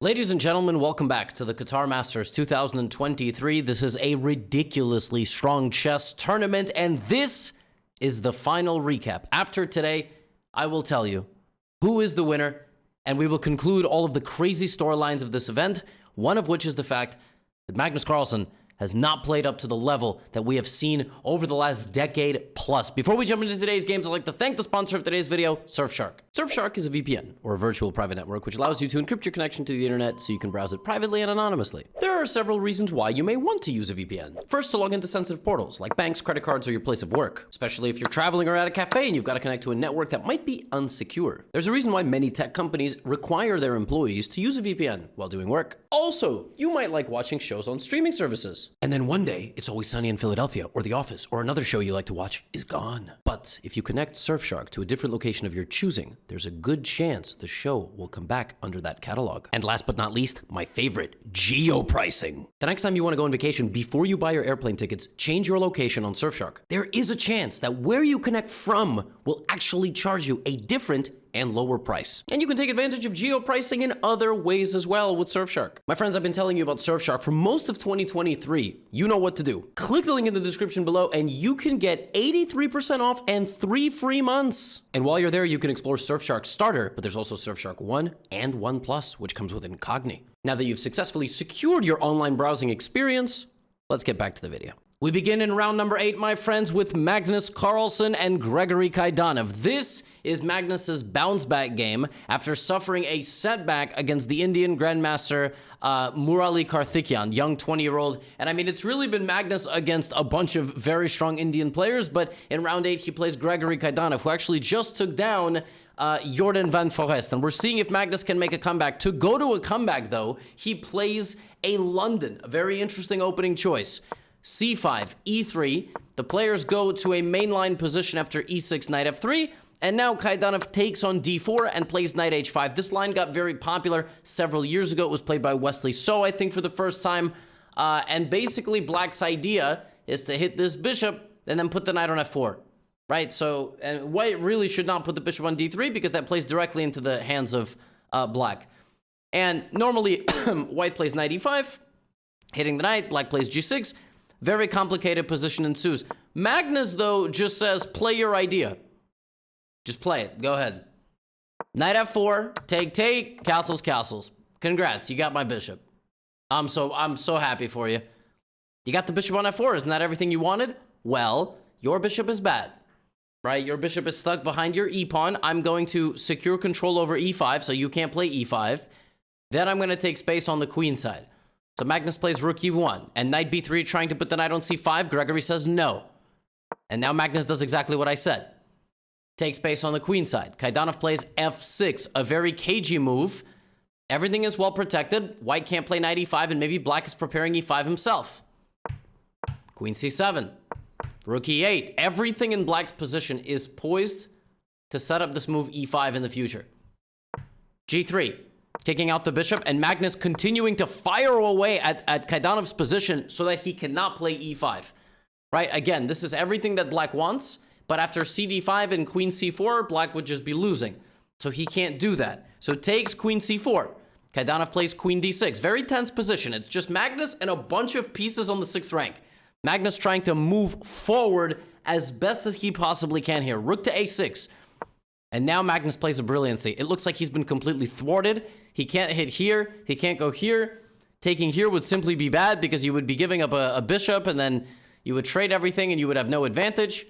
Ladies and gentlemen, welcome back to the Qatar Masters 2023. This is a ridiculously strong chess tournament, and this is the final recap. After today, I will tell you who is the winner, and we will conclude all of the crazy storylines of this event, one of which is the fact that Magnus Carlsen has not played up to the level that we have seen over the last decade plus. Before we jump into today's games, I'd like to thank the sponsor of today's video, Surfshark. Surfshark is a VPN, or a virtual private network, which allows you to encrypt your connection to the internet so you can browse it privately and anonymously. There are several reasons why you may want to use a VPN. First, to log into sensitive portals, like banks, credit cards, or your place of work, especially if you're traveling or at a cafe and you've got to connect to a network that might be unsecure. There's a reason why many tech companies require their employees to use a VPN while doing work. Also, you might like watching shows on streaming services. And then one day, It's Always Sunny in Philadelphia, or The Office, or another show you like to watch is gone. But if you connect Surfshark to a different location of your choosing, there's a good chance the show will come back under that catalog. And last but not least, my favorite, geo-pricing. The next time you want to go on vacation, before you buy your airplane tickets, change your location on Surfshark. There is a chance that where you connect from will actually charge you a different and lower price. And you can take advantage of geo-pricing in other ways as well with Surfshark. My friends, I've been telling you about Surfshark for most of 2023. You know what to do. Click the link in the description below and you can get 83% off and 3 free months. And while you're there, you can explore Surfshark Starter, but there's also Surfshark 1 and 1 Plus, which comes with Incogni. Now that you've successfully secured your online browsing experience, let's get back to the video. We begin in round number 8, my friends, with Magnus Carlsen and Gregory Kaidanov. This is Magnus's bounce back game after suffering a setback against the Indian Grandmaster Morali Karthikeyan, young 20-year-old. And I mean, it's really been Magnus against a bunch of very strong Indian players, but in round 8, he plays Gregory Kaidanov, who actually just took down Jordan van Forest. And we're seeing if Magnus can make a comeback. To go to a comeback, though, he plays a London, a very interesting opening choice. C5, E3, the players go to a mainline position after E6, Knight F3, and now Kaidanov takes on D4 and plays Knight H5. This line got very popular several years ago. It was played by Wesley So, I think, for the first time, and basically Black's idea is to hit this bishop and then put the knight on F4, right? So, and White really should not put the bishop on D3 because that plays directly into the hands of Black. And normally, White plays Knight E5, hitting the knight, Black plays G6, very complicated position ensues. Magnus, though, just says, play your idea. Just play it. Go ahead. Knight F4, take, castles. Congrats, you got my bishop. I'm so happy for you. You got the bishop on F4. Isn't that everything you wanted? Well, your bishop is bad, right? Your bishop is stuck behind your e-pawn. I'm going to secure control over e5, so you can't play e5. Then I'm going to take space on the queen side. So Magnus plays rook e1, and knight b3 trying to put the knight on c5. Gregory says no. And now Magnus does exactly what I said. Takes space on the queen side. Kaidanov plays f6, a very cagey move. Everything is well protected. White can't play knight e5, and maybe Black is preparing e5 himself. Queen c7. Rook e8. Everything in Black's position is poised to set up this move e5 in the future. g3. Kicking out the bishop, and Magnus continuing to fire away at Kaidanov's position so that he cannot play e5. Right? Again, this is everything that Black wants, but after cd5 and queen c4, Black would just be losing. So he can't do that. So takes queen c4. Kaidanov plays queen d6. Very tense position. It's just Magnus and a bunch of pieces on the 6th rank. Magnus trying to move forward as best as he possibly can here. Rook to a6. And now Magnus plays a brilliancy. It looks like he's been completely thwarted. He can't hit here. He can't go here. Taking here would simply be bad because you would be giving up a bishop and then you would trade everything and you would have no advantage.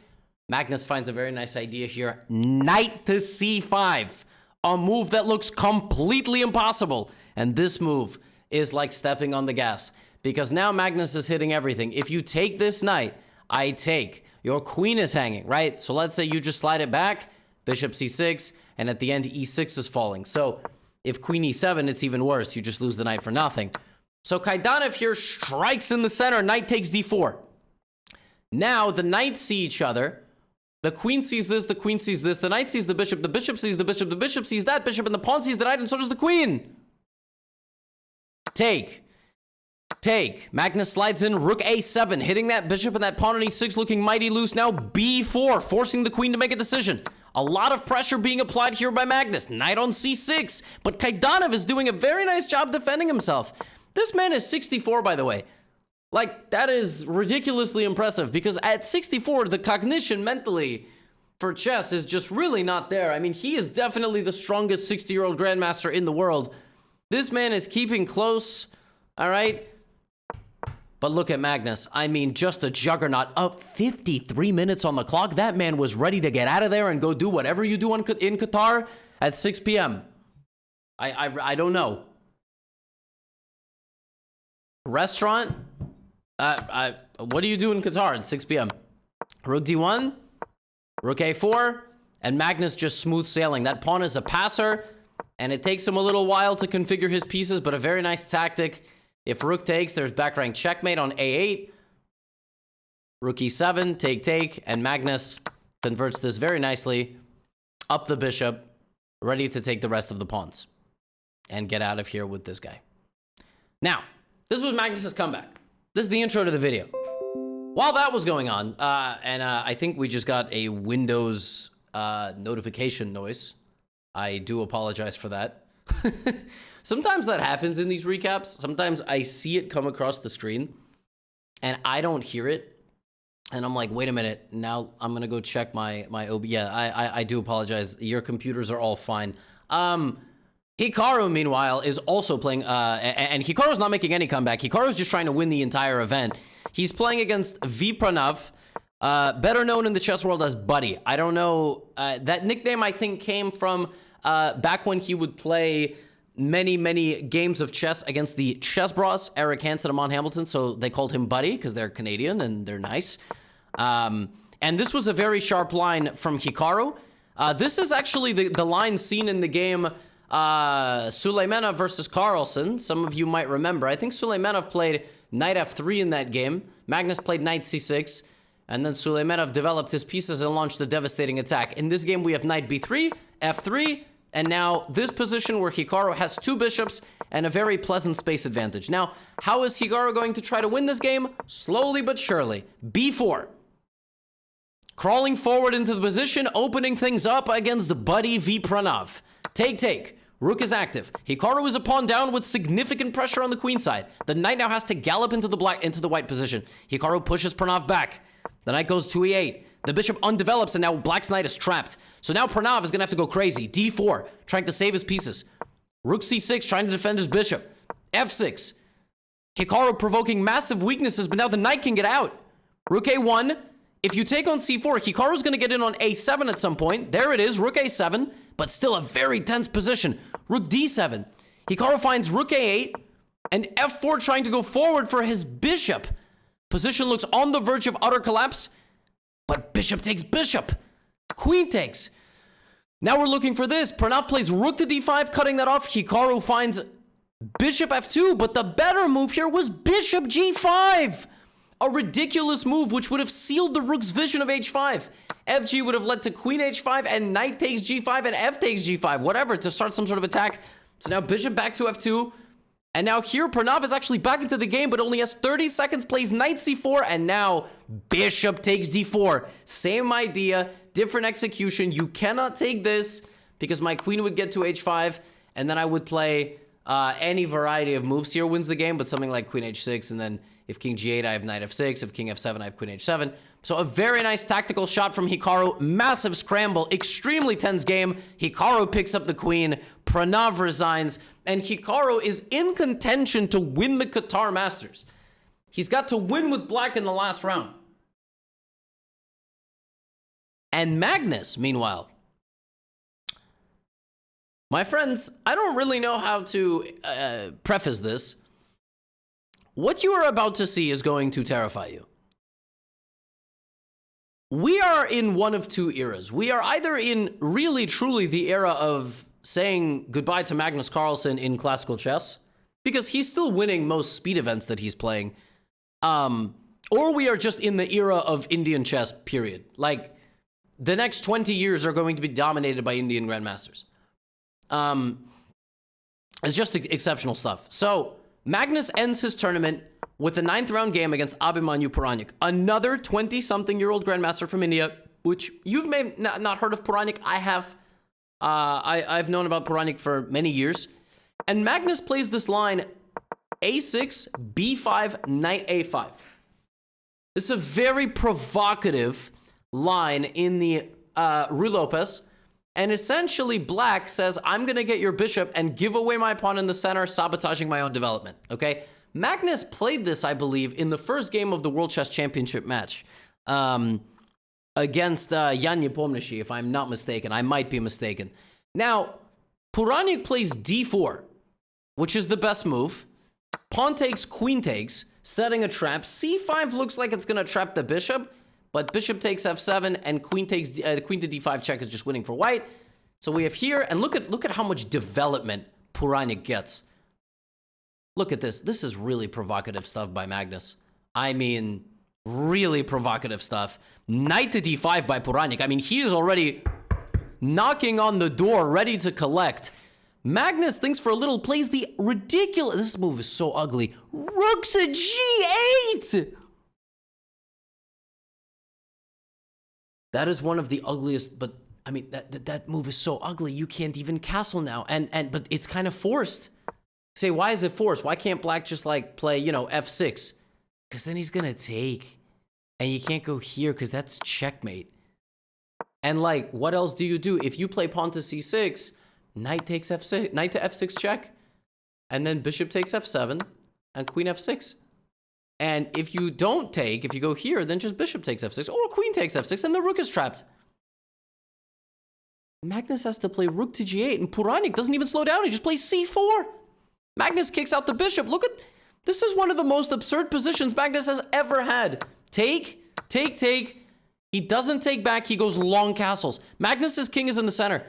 Magnus finds a very nice idea here. Knight to c5. A move that looks completely impossible. And this move is like stepping on the gas because now Magnus is hitting everything. If you take this knight, I take. Your queen is hanging, right? So let's say you just slide it back. Bishop c6, and at the end, e6 is falling. So if queen e7, it's even worse. You just lose the knight for nothing. So Kaidanov here strikes in the center. Knight takes d4. Now the knights see each other. The queen sees this, the queen sees this, the knight sees the bishop sees the bishop sees that bishop, and the pawn sees the knight, and so does the queen. Take. Magnus slides in, rook a7, hitting that bishop and that pawn on e6, looking mighty loose now. b4, forcing the queen to make a decision. A lot of pressure being applied here by Magnus. Knight on c6, but Kaidanov is doing a very nice job defending himself. This man is 64, by the way. Like, that is ridiculously impressive, because at 64, the cognition mentally for chess is just really not there. I mean, he is definitely the strongest 60-year-old grandmaster in the world. This man is keeping close, all right? But look at Magnus. I mean, just a juggernaut. Up 53 minutes on the clock. That man was ready to get out of there and go do whatever you do in Qatar at 6 p.m. I don't know. Restaurant? What do you do in Qatar at 6 p.m.? Rook d1, rook a4, and Magnus just smooth sailing. That pawn is a passer, and it takes him a little while to configure his pieces, but a very nice tactic. If rook takes, there's back rank checkmate on a8. Rook e7, take, and Magnus converts this very nicely up the bishop, ready to take the rest of the pawns and get out of here with this guy. Now, this was Magnus's comeback. This is the intro to the video. While that was going on, I think we just got a Windows notification noise. I do apologize for that. Sometimes that happens in these recaps. Sometimes I see it come across the screen and I don't hear it. And I'm like, wait a minute. Now I'm going to go check my OB. Yeah, I do apologize. Your computers are all fine. Hikaru, meanwhile, is also playing, and Hikaru's not making any comeback. Hikaru's just trying to win the entire event. He's playing against Pranav, better known in the chess world as Buddy. I don't know, that nickname I think came from back when he would play many games of chess against the chess bros, Eric Hansen and Amon Hamilton, so they called him Buddy because they're Canadian and they're nice. And this was a very sharp line from Hikaru. This is actually the line seen in the game Suleimanov versus Carlsen. Some of you might remember. I think Suleimanov played knight f3 in that game. Magnus played knight c6. And then Suleimanov developed his pieces and launched a devastating attack. In this game, we have knight b3, f3, and now this position where Hikaru has two bishops and a very pleasant space advantage. Now, how is Hikaru going to try to win this game? Slowly but surely. b4. Crawling forward into the position, opening things up against Buddy v Pranav. Take. Rook is active. Hikaru is a pawn down with significant pressure on the queen side. The knight now has to gallop into the white position. Hikaru pushes Pranav back. The knight goes to e8. The bishop undevelops, and now Black's knight is trapped. So now Pranav is going to have to go crazy. d4, trying to save his pieces. Rook c6, trying to defend his bishop. f6. Hikaru provoking massive weaknesses, but now the knight can get out. Rook a1. If you take on c4, Hikaru's going to get in on a7 at some point. There it is, rook a7, but still a very tense position. Rook d7. Hikaru finds rook a8, and f4 trying to go forward for his bishop. Position looks on the verge of utter collapse, but bishop takes bishop. Queen takes. Now we're looking for this. Pranav plays rook to d5, cutting that off. Hikaru finds bishop f2, but the better move here was bishop g5. A ridiculous move which would have sealed the rook's vision of h5. fg would have led to queen h5 and knight takes g5 and f takes g5, whatever, to start some sort of attack. So now bishop back to f2. And now here, Pranav is actually back into the game, but only has 30 seconds, plays knight c4, and now bishop takes d4. Same idea, different execution. You cannot take this because my queen would get to h5, and then I would play any variety of moves here wins the game, but something like queen h6, and then if king g8, I have knight f6. If king f7, I have queen h7. So a very nice tactical shot from Hikaru. Massive scramble, extremely tense game. Hikaru picks up the queen. Pranav resigns. And Hikaru is in contention to win the Qatar Masters. He's got to win with black in the last round. And Magnus, meanwhile. My friends, I don't really know how to preface this. What you are about to see is going to terrify you. We are in one of two eras. We are either in really, truly the era of saying goodbye to Magnus Carlsen in classical chess, because he's still winning most speed events that he's playing, or we are just in the era of Indian chess, period. Like, the next 20 years are going to be dominated by Indian grandmasters. It's just exceptional stuff. So, Magnus ends his tournament with a 9th round game against Abhimanyu Puranik, another 20-something-year-old grandmaster from India, which you've may not heard of Puranik. I have. I've known about Puranik for many years. And Magnus plays this line, a6, b5, knight a5. It's a very provocative line in the Ruy Lopez. And essentially, black says, I'm going to get your bishop and give away my pawn in the center, sabotaging my own development, okay? Magnus played this, I believe, in the first game of the World Chess Championship match against Jan Nepomniachtchi, if I'm not mistaken. I might be mistaken. Now, Puranik plays d4, which is the best move. Pawn takes, queen takes, setting a trap. c5 looks like it's going to trap the bishop, but bishop takes f7 and queen takes queen to d5 check is just winning for white. So we have here, and look at how much development Puranik gets. Look at this. This is really provocative stuff by Magnus. I mean, really provocative stuff. Knight to d5 by Puranik. I mean, he is already knocking on the door, ready to collect. Magnus thinks for a little, plays the ridiculous... This move is so ugly. Rook to g8! That is one of the ugliest, but I mean, that move is so ugly, you can't even castle now. But it's kind of forced. Say, why is it forced? Why can't black just like play, you know, f6? Because then he's gonna take. And you can't go here because that's checkmate. And like, what else do you do? If you play pawn to c6, knight takes f6, knight to f6 check. And then bishop takes f7 and queen f6. And if you don't take, if you go here, then just bishop takes f6 or queen takes f6 and the rook is trapped. Magnus has to play rook to g8 and Puranik doesn't even slow down. He just plays c4. Magnus kicks out the bishop. Look at, this is one of the most absurd positions Magnus has ever had. Take, take, take. He doesn't take back. He goes long castles. Magnus's king is in the center.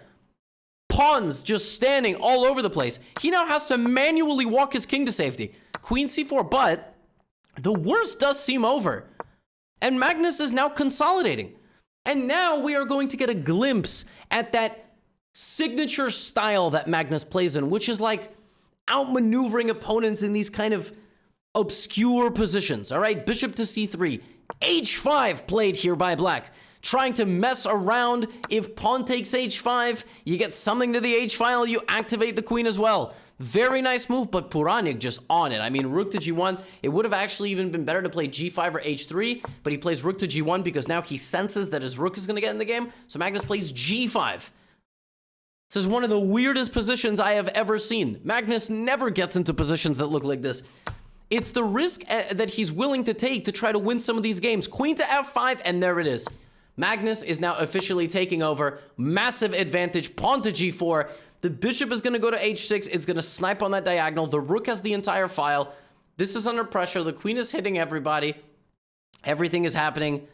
Pawns just standing all over the place. He now has to manually walk his king to safety. Queen c4, but the worst does seem over. And Magnus is now consolidating. And now we are going to get a glimpse at that signature style that Magnus plays in, which is like outmaneuvering opponents in these kind of obscure positions. All right, bishop to c3. h5 played here by black. Trying to mess around. If pawn takes h5, you get something to the h file, you activate the queen as well. Very nice move, but Puranik just on it. I mean, rook to g1, it would have actually even been better to play g5 or h3, but he plays rook to g1 because now he senses that his rook is going to get in the game, so Magnus plays g5. This is one of the weirdest positions I have ever seen. Magnus never gets into positions that look like this. It's the risk that he's willing to take to try to win some of these games. Queen to f5, and there it is. Magnus is now officially taking over. Massive advantage, pawn to g4. The bishop is going to go to h6. It's going to snipe on that diagonal. The rook has the entire file. This is under pressure. The queen is hitting everybody. Everything is happening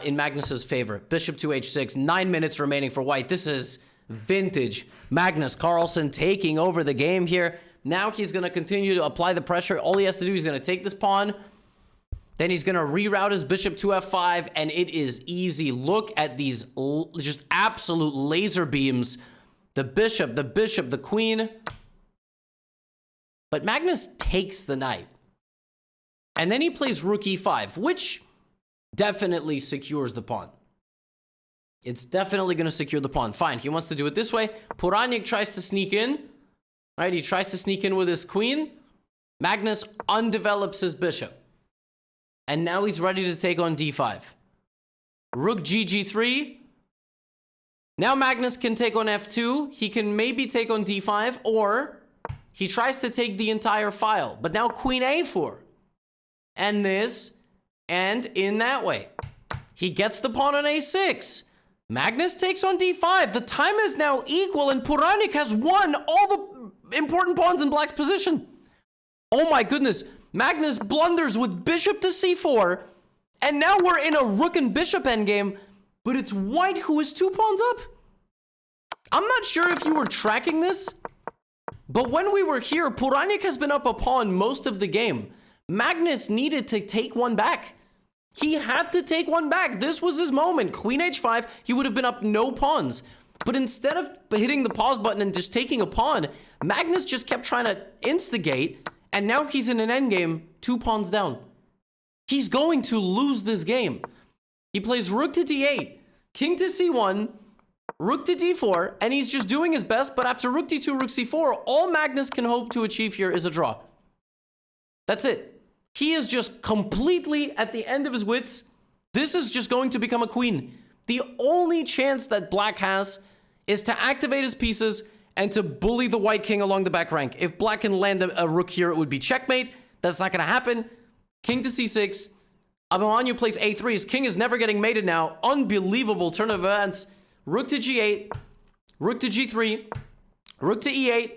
in Magnus's favor. Bishop to h6. 9 minutes remaining for white. This is vintage Magnus Carlsen taking over the game here. Now he's going to continue to apply the pressure. All he has to do is going to take this pawn. Then he's going to reroute his bishop to f5, and it is easy. Look at these just absolute laser beams. The bishop, the queen. But Magnus takes the knight. And then he plays rook e5, which definitely secures the pawn. It's definitely going to secure the pawn. Fine, he wants to do it this way. Puranik tries to sneak in. Right, he tries to sneak in with his queen. Magnus undevelops his bishop. And now he's ready to take on d5. Rook g3. Now Magnus can take on f2. He can maybe take on d5, or he tries to take the entire file. But now queen a4. And this, and in that way. He gets the pawn on a6. Magnus takes on d5. The time is now equal, and Puranik has won all the important pawns in black's position. Oh my goodness. Magnus blunders with bishop to c4, and now we're in a rook and bishop endgame, but it's white who is 2 pawns up. I'm not sure if you were tracking this, but when we were here, Puranik has been up a pawn most of the game. Magnus needed to take one back. He had to take one back. This was his moment. Queen h5, he would have been up no pawns. But instead of hitting the pause button and just taking a pawn, Magnus just kept trying to instigate, and now he's in an endgame 2 pawns down. He's going to lose this game. He plays rook to d8, king to c1, rook to d4, and he's just doing his best, but after rook d2, rook c4, all Magnus can hope to achieve here is a draw. That's it. He is just completely at the end of his wits. This is just going to become a queen. The only chance that black has is to activate his pieces and to bully the white king along the back rank. If black can land a rook here, it would be checkmate. That's not going to happen. King to c6. Abdulov plays a3. His king is never getting mated now. Unbelievable turn of events. Rook to g8. Rook to g3. Rook to e8.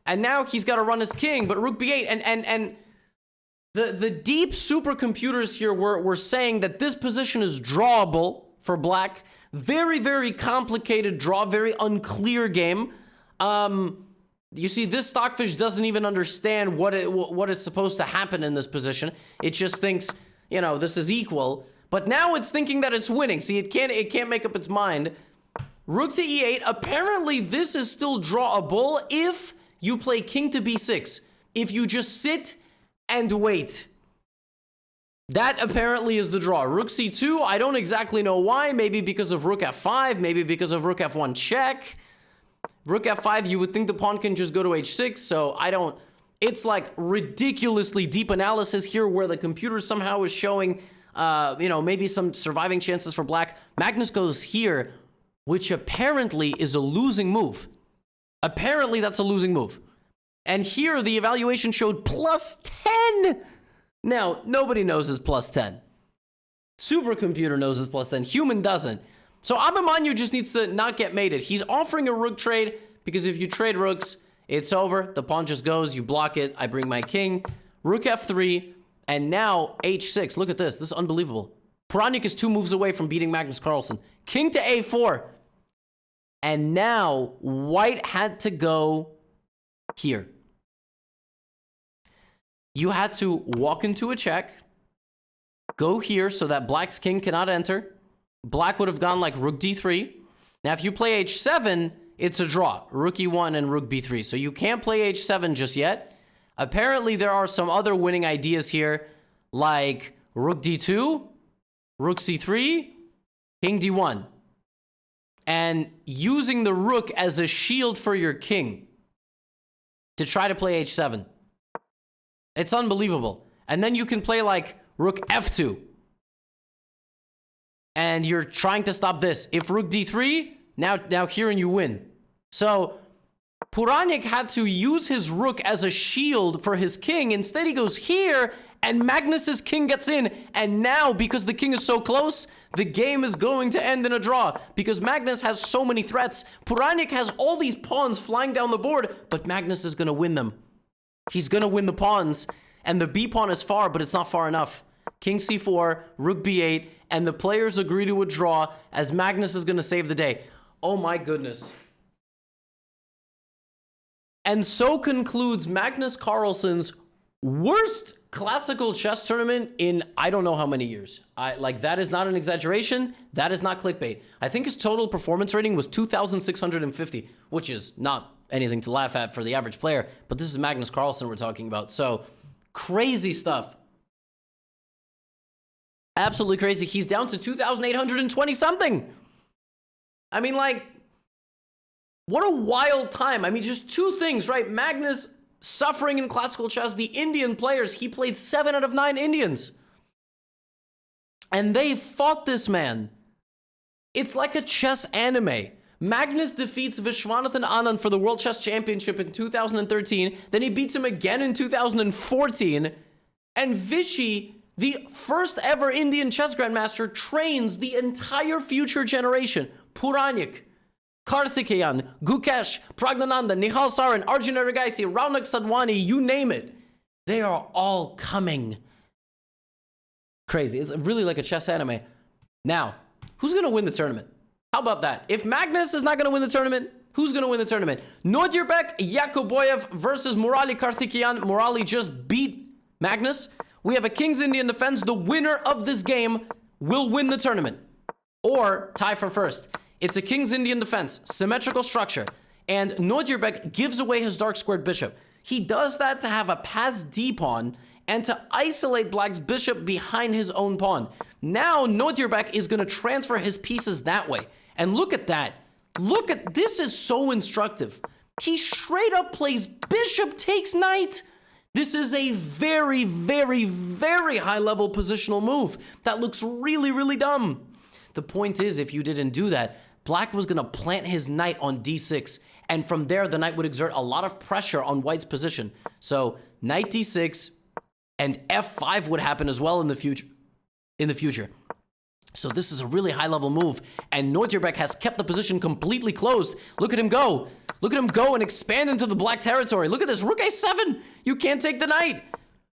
And now he's got to run his king, but rook b8. And the deep supercomputers here were saying that this position is drawable for black. Very, very complicated draw. Very unclear game. You see, this stockfish doesn't even understand what is supposed to happen in this position. It just thinks, you know, this is equal. But now it's thinking that it's winning. See, it can't make up its mind. Rook to e8. Apparently, this is still drawable if you play king to b6. If you just sit and wait. That apparently is the draw. Rook c2. I don't exactly know why. Maybe because of rook f5. Maybe because of rook f1 check. Rook f5, you would think the pawn can just go to h6, so I don't... It's like ridiculously deep analysis here where the computer somehow is showing, you know, maybe some surviving chances for black. Magnus goes here, which apparently is a losing move. Apparently that's a losing move. And here the evaluation showed plus 10! Now, nobody knows it's plus 10. Supercomputer knows it's plus 10. Human doesn't. So Abhimanyu just needs to not get mated. He's offering a rook trade because if you trade rooks, it's over. The pawn just goes. You block it. I bring my king. Rook f3. And now h6. Look at this. This is unbelievable. Pranav is 2 moves away from beating Magnus Carlsen. King to a4. And now white had to go here. You had to walk into a check. Go here so that black's king cannot enter. Black would have gone like rook d3. Now, if you play h7, it's a draw. Rook e1 and rook b3. So you can't play h7 just yet. Apparently, there are some other winning ideas here, like rook d2, rook c3, king d1. And using the rook as a shield for your king to try to play h7. It's unbelievable. And then you can play like rook f2. And you're trying to stop this. If rook d3, now here and you win. So Pranav had to use his rook as a shield for his king. Instead, he goes here, and Magnus's king gets in. And now, because the king is so close, the game is going to end in a draw. Because Magnus has so many threats. Pranav has all these pawns flying down the board, but Magnus is going to win them. He's going to win the pawns. And the b pawn is far, but it's not far enough. King c4, rook b8, and the players agree to a draw as Magnus is going to save the day. Oh my goodness. And so concludes Magnus Carlsen's worst classical chess tournament in I don't know how many years. That is not an exaggeration. That is not clickbait. I think his total performance rating was 2,650, which is not anything to laugh at for the average player, but this is Magnus Carlsen we're talking about. So crazy stuff. Absolutely crazy. He's down to 2,820 something. I mean, like, what a wild time. I mean, just two things, right? Magnus suffering in classical chess. The Indian players, he played 7 out of 9 Indians. And they fought this man. It's like a chess anime. Magnus defeats Vishwanathan Anand for the World Chess Championship in 2013. Then he beats him again in 2014. And Vishy, the first ever Indian chess grandmaster, trains the entire future generation. Pranav, Karthikeyan, Gukesh, Pragnananda, Nihal Saran, Arjun Aragaisi, Raunak Sadhwani, you name it. They are all coming. Crazy. It's really like a chess anime. Now, who's going to win the tournament? How about that? If Magnus is not going to win the tournament, who's going to win the tournament? Nodirbek Yakuboyev versus Morali Karthikeyan. Morali just beat Magnus. We have a King's Indian defense. The winner of this game will win the tournament. Or tie for first. It's a King's Indian defense, symmetrical structure. And Nodirbek gives away his dark squared bishop. He does that to have a passed d-pawn and to isolate Black's bishop behind his own pawn. Now, Nodirbek is going to transfer his pieces that way. And look at that. Look at this, is so instructive. He straight up plays bishop takes knight. This is a very, very, very high level positional move that looks really, really dumb. The point is, if you didn't do that, Black was going to plant his knight on d6, and from there, the knight would exert a lot of pressure on White's position. So, knight d6 and f5 would happen as well in the future. So this is a really high-level move, and Nordjurbeck has kept the position completely closed. Look at him go. Look at him go and expand into the Black territory. Look at this, rook a7. You can't take the knight.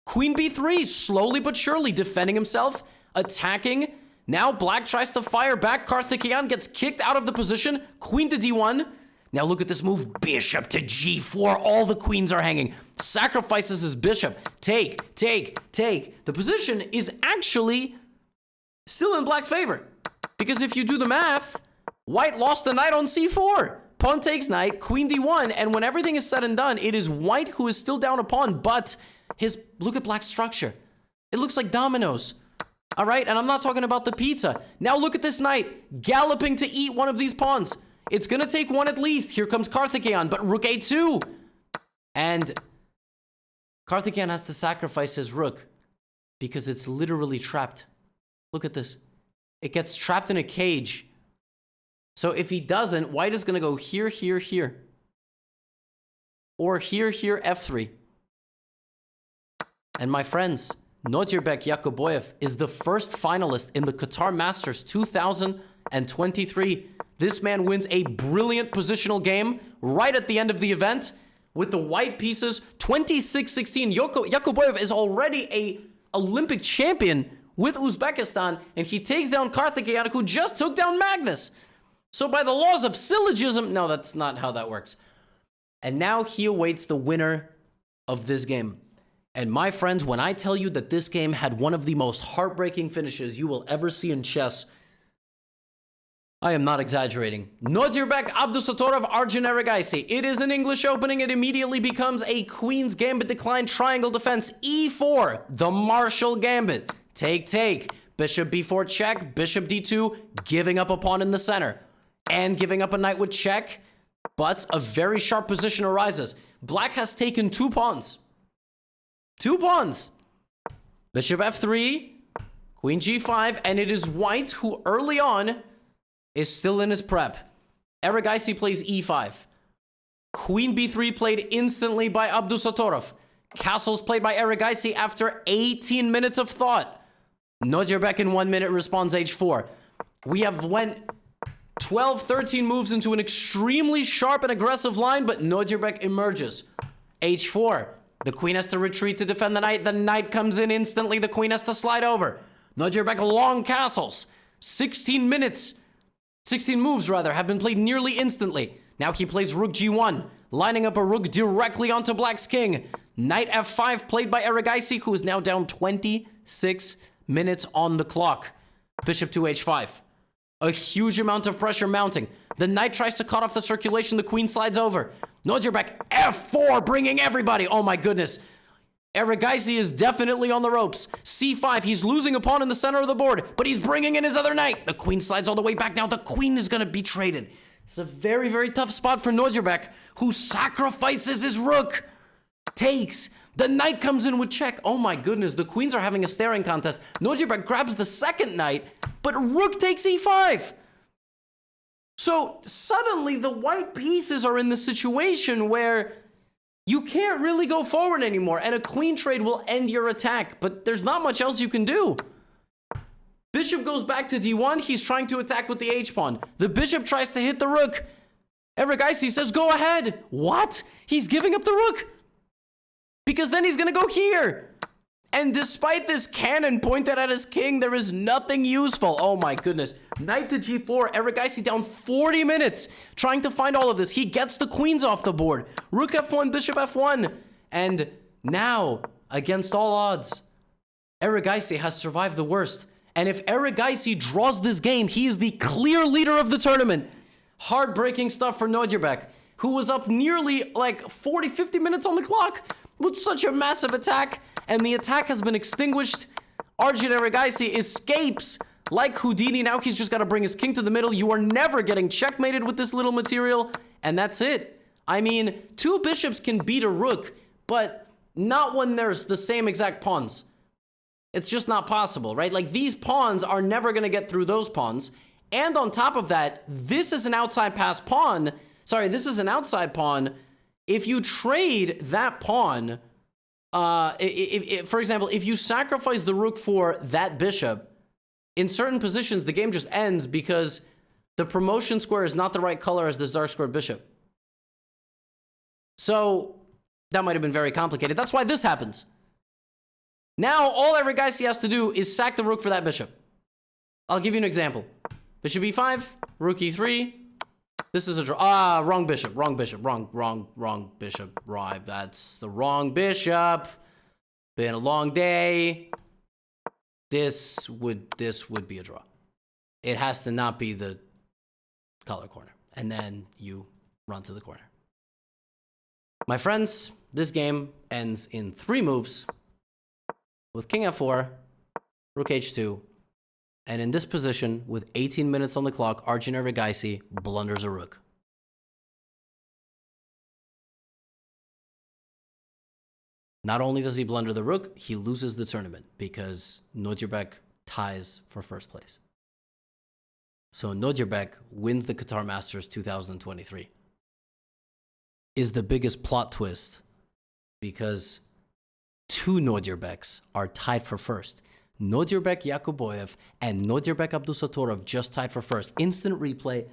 Queen b3, slowly but surely defending himself, attacking. Now Black tries to fire back. Karthikeyan gets kicked out of the position. Queen to d1. Now look at this move, bishop to g4. All the queens are hanging. Sacrifices his bishop. Take, take, take. The position is actually still in Black's favor. Because if you do the math, White lost the knight on c4. Pawn takes knight, queen d1, and when everything is said and done, it is White who is still down a pawn, but look at Black's structure. It looks like dominoes. All right, and I'm not talking about the pizza. Now look at this knight galloping to eat one of these pawns. It's going to take one at least. Here comes Karthikeyan, but rook a2. And Karthikeyan has to sacrifice his rook because it's literally trapped. Look at this. It gets trapped in a cage. So if he doesn't, White is going to go here, here, here. Or here, here, f3. And my friends, Nodirbek Yakuboyev is the first finalist in the Qatar Masters 2023. This man wins a brilliant positional game right at the end of the event with the white pieces 26-16. Yakuboyev is already a Olympic champion with Uzbekistan, and he takes down Karthikeyan, who just took down Magnus. So by the laws of syllogism, no, that's not how that works. And now he awaits the winner of this game. And my friends, when I tell you that this game had one of the most heartbreaking finishes you will ever see in chess, I am not exaggerating. Nodirbek Abdusatorov Arjun Aragaisi. It is an English opening. It immediately becomes a Queen's Gambit decline triangle defense. E4, the Marshall Gambit. Take, take. Bishop b4 check. Bishop d2, giving up a pawn in the center. And giving up a knight with check. But a very sharp position arises. Black has taken 2 pawns. 2 pawns. Bishop f3, queen g5, and it is White who early on is still in his prep. Aragaisi plays e5. Queen b3 played instantly by Abdusatorov. Castles played by Aragaisi after 18 minutes of thought. Nodirbek in 1 minute responds h4. We have went 12, 13 moves into an extremely sharp and aggressive line, but Nodirbek emerges. h4. The queen has to retreat to defend the knight. The knight comes in instantly. The queen has to slide over. Nodirbek long castles. 16 moves rather have been played nearly instantly. Now he plays rook g1, lining up a rook directly onto Black's king. Knight f5 played by Aragaisi, who is now down 26 minutes on the clock. Bishop to h5. A huge amount of pressure mounting. The knight tries to cut off the circulation. The queen slides over. Nodirbek f4, bringing everybody. Oh my goodness. Aragaisi is definitely on the ropes. c5, he's losing a pawn in the center of the board, but he's bringing in his other knight. The queen slides all the way back. Now the queen is going to be traded. It's a very, very tough spot for Nodirbek, who sacrifices his rook. Takes. The knight comes in with check. Oh my goodness, the queens are having a staring contest. Nodirbek grabs the second knight, but rook takes e5. So suddenly the white pieces are in the situation where you can't really go forward anymore, and a queen trade will end your attack, but there's not much else you can do. Bishop goes back to d1. He's trying to attack with the h-pawn. The bishop tries to hit the rook. Aragaisi says, go ahead. What? He's giving up the rook. Because then he's going to go here. And despite this cannon pointed at his king, there is nothing useful. Oh my goodness. Knight to g4. Aragaisi down 40 minutes trying to find all of this. He gets the queens off the board. Rook f1, bishop f1. And now, against all odds, Aragaisi has survived the worst. And if Aragaisi draws this game, he is the clear leader of the tournament. Heartbreaking stuff for Nodirbek, who was up nearly like 40, 50 minutes on the clock with such a massive attack. and the attack has been extinguished. Aragi Aragi escapes like Houdini. Now he's just got to bring his king to the middle. You are never getting checkmated with this little material, and that's it. I mean, 2 bishops can beat a rook, but not when there's the same exact pawns. It's just not possible, right? Like, these pawns are never going to get through those pawns. And on top of that, this is an outside pass pawn. Sorry, this is an outside pawn. If you trade that pawn, for example, if you sacrifice the rook for that bishop, in certain positions, the game just ends because the promotion square is not the right color as this dark squared bishop. So that might have been very complicated. That's why this happens. Now, all Aragi has to do is sack the rook for that bishop. I'll give you an example. Bishop e5, rook e3. This is a draw. Wrong bishop, wrong bishop, wrong bishop. Right, that's the wrong bishop. Been a long day. This would be a draw. It has to not be the color corner. And then you run to the corner. My friends, this game ends in 3 moves with king f4, rook h2, and in this position, with 18 minutes on the clock, Aragi Aragi blunders a rook. Not only does he blunder the rook, he loses the tournament because Nodirbek ties for first place. So Nodirbek wins the Qatar Masters 2023. Is the biggest plot twist because 2 Nodirbeks are tied for first. Nodirbek Yakuboyev and Nodirbek Abdulsatorov just tied for first. Instant replay.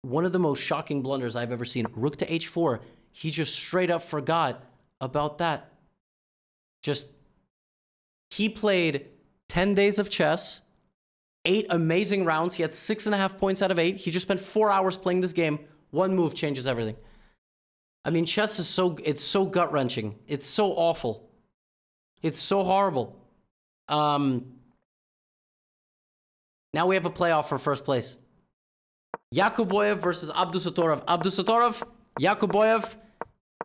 One of the most shocking blunders I've ever seen. Rook to h4. He just straight up forgot about that. He played 10 days of chess, 8 amazing rounds. He had 6.5 points out of 8. He just spent 4 hours playing this game. 1 move changes everything. I mean, chess is it's so gut-wrenching. It's so awful. It's so horrible. Now we have a playoff for first place. Yakuboyev versus Abdulsatorov. Abdulsatorov, Yakuboyev.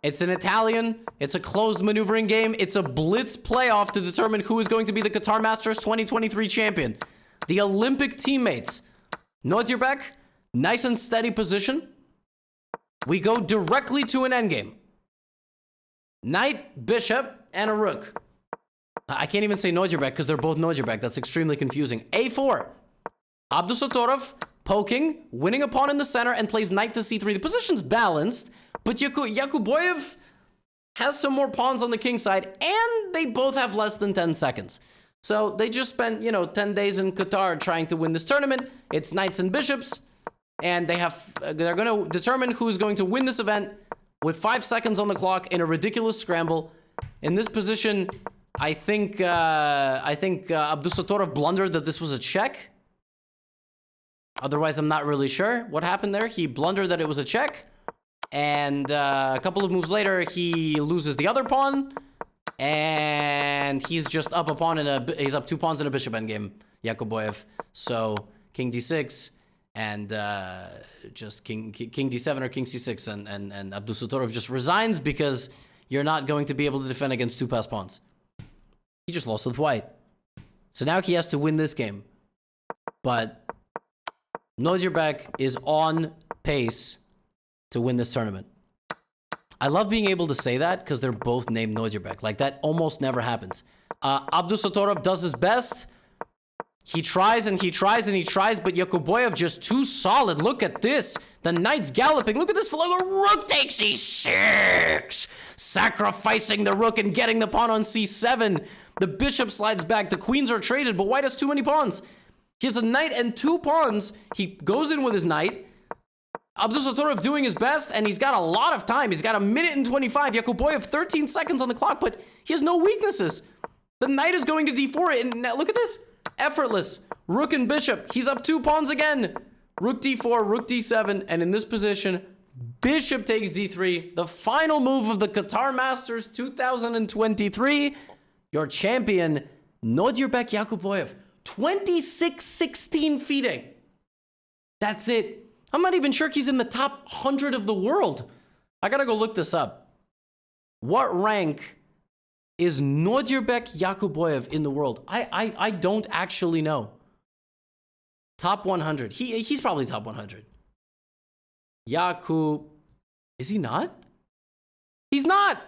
It's an Italian. It's a closed maneuvering game. It's a blitz playoff to determine who is going to be the Qatar Masters 2023 champion. The Olympic teammates. Nodirbek, nice and steady position. We go directly to an endgame. Knight, bishop, and a rook. I can't even say Nodirbek because they're both Nodirbek. That's extremely confusing. A4. Abdulsatorov poking, winning a pawn in the center, and plays knight to c3. The position's balanced, but Yakuboyev has some more pawns on the king side, and they both have less than 10 seconds. So they just spent, 10 days in Qatar trying to win this tournament. It's knights and bishops, and they're going to determine who's going to win this event with 5 seconds on the clock in a ridiculous scramble. In this position, I think Abdulsatorov blundered that this was a check. Otherwise, I'm not really sure what happened there. He blundered that it was a check. And a couple of moves later, he loses the other pawn. And he's just up a pawn he's up 2 pawns in a bishop endgame, Yakuboyev. So king d6 and just king d7 or king c6. And Abdulsatorov just resigns because you're not going to be able to defend against 2 passed pawns. He just lost with white. So now he has to win this game. But Nodirbek is on pace to win this tournament. I love being able to say that because they're both named Nodirbek. Like, that almost never happens. Abdulsatorov does his best. He tries and he tries and he tries, but Yakuboyev just too solid. Look at this. The knight's galloping. Look at this. The rook takes e6. Sacrificing the rook and getting the pawn on c7. The bishop slides back. The queens are traded, but white has too many pawns. He has a knight and 2 pawns. He goes in with his knight. Abdulsatorov doing his best, and he's got a lot of time. He's got 1 minute and 25. Yakuboyev 13 seconds on the clock, but he has no weaknesses. The knight is going to d4, and look at this. Effortless. Rook and bishop. He's up 2 pawns again. Rook d4, rook d7, and in this position, bishop takes d3. The final move of the Qatar Masters 2023. Your champion, Nodirbek Yakuboyev. 26-16 feeding. That's it. I'm not even sure he's in the top 100 of the world. I gotta go look this up. What rank is Nodirbek Yakuboyev in the world? I don't actually know. Top 100. He's probably top 100. Is he not? He's not.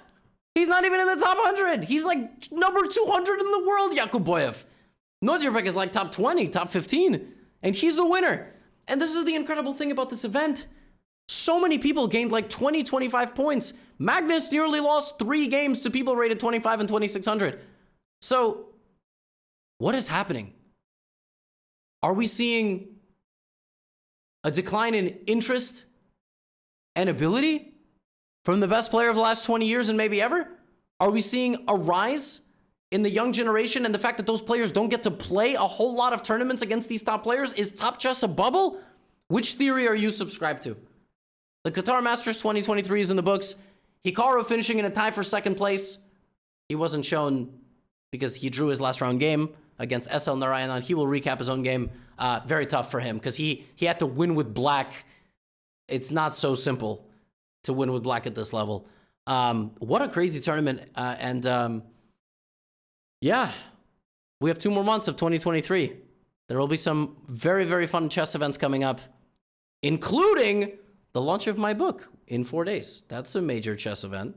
He's not even in the top 100. He's like number 200 in the world, Yakuboyev. Nodirbek is like top 20, top 15, and he's the winner. And this is the incredible thing about this event. So many people gained like 20, 25 points. Magnus nearly lost 3 games to people rated 25 and 2600. So, what is happening? Are we seeing a decline in interest and ability from the best player of the last 20 years and maybe ever? Are we seeing a rise in the young generation and the fact that those players don't get to play a whole lot of tournaments against these top players? Is Top Chess a bubble? Which theory are you subscribed to? The Qatar Masters 2023 is in the books. Hikaru finishing in a tie for second place. He wasn't shown because he drew his last round game against SL Narayanan. He will recap his own game. Very tough for him because he had to win with black. It's not so simple to win with black at this level. What a crazy tournament. Yeah, we have 2 more months of 2023. There will be some very, very fun chess events coming up, including the launch of my book in 4 days. That's a major chess event.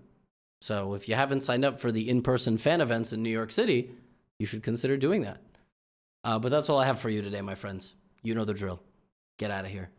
So if you haven't signed up for the in-person fan events in New York City, you should consider doing that. But that's all I have for you today, my friends. You know the drill. Get out of here.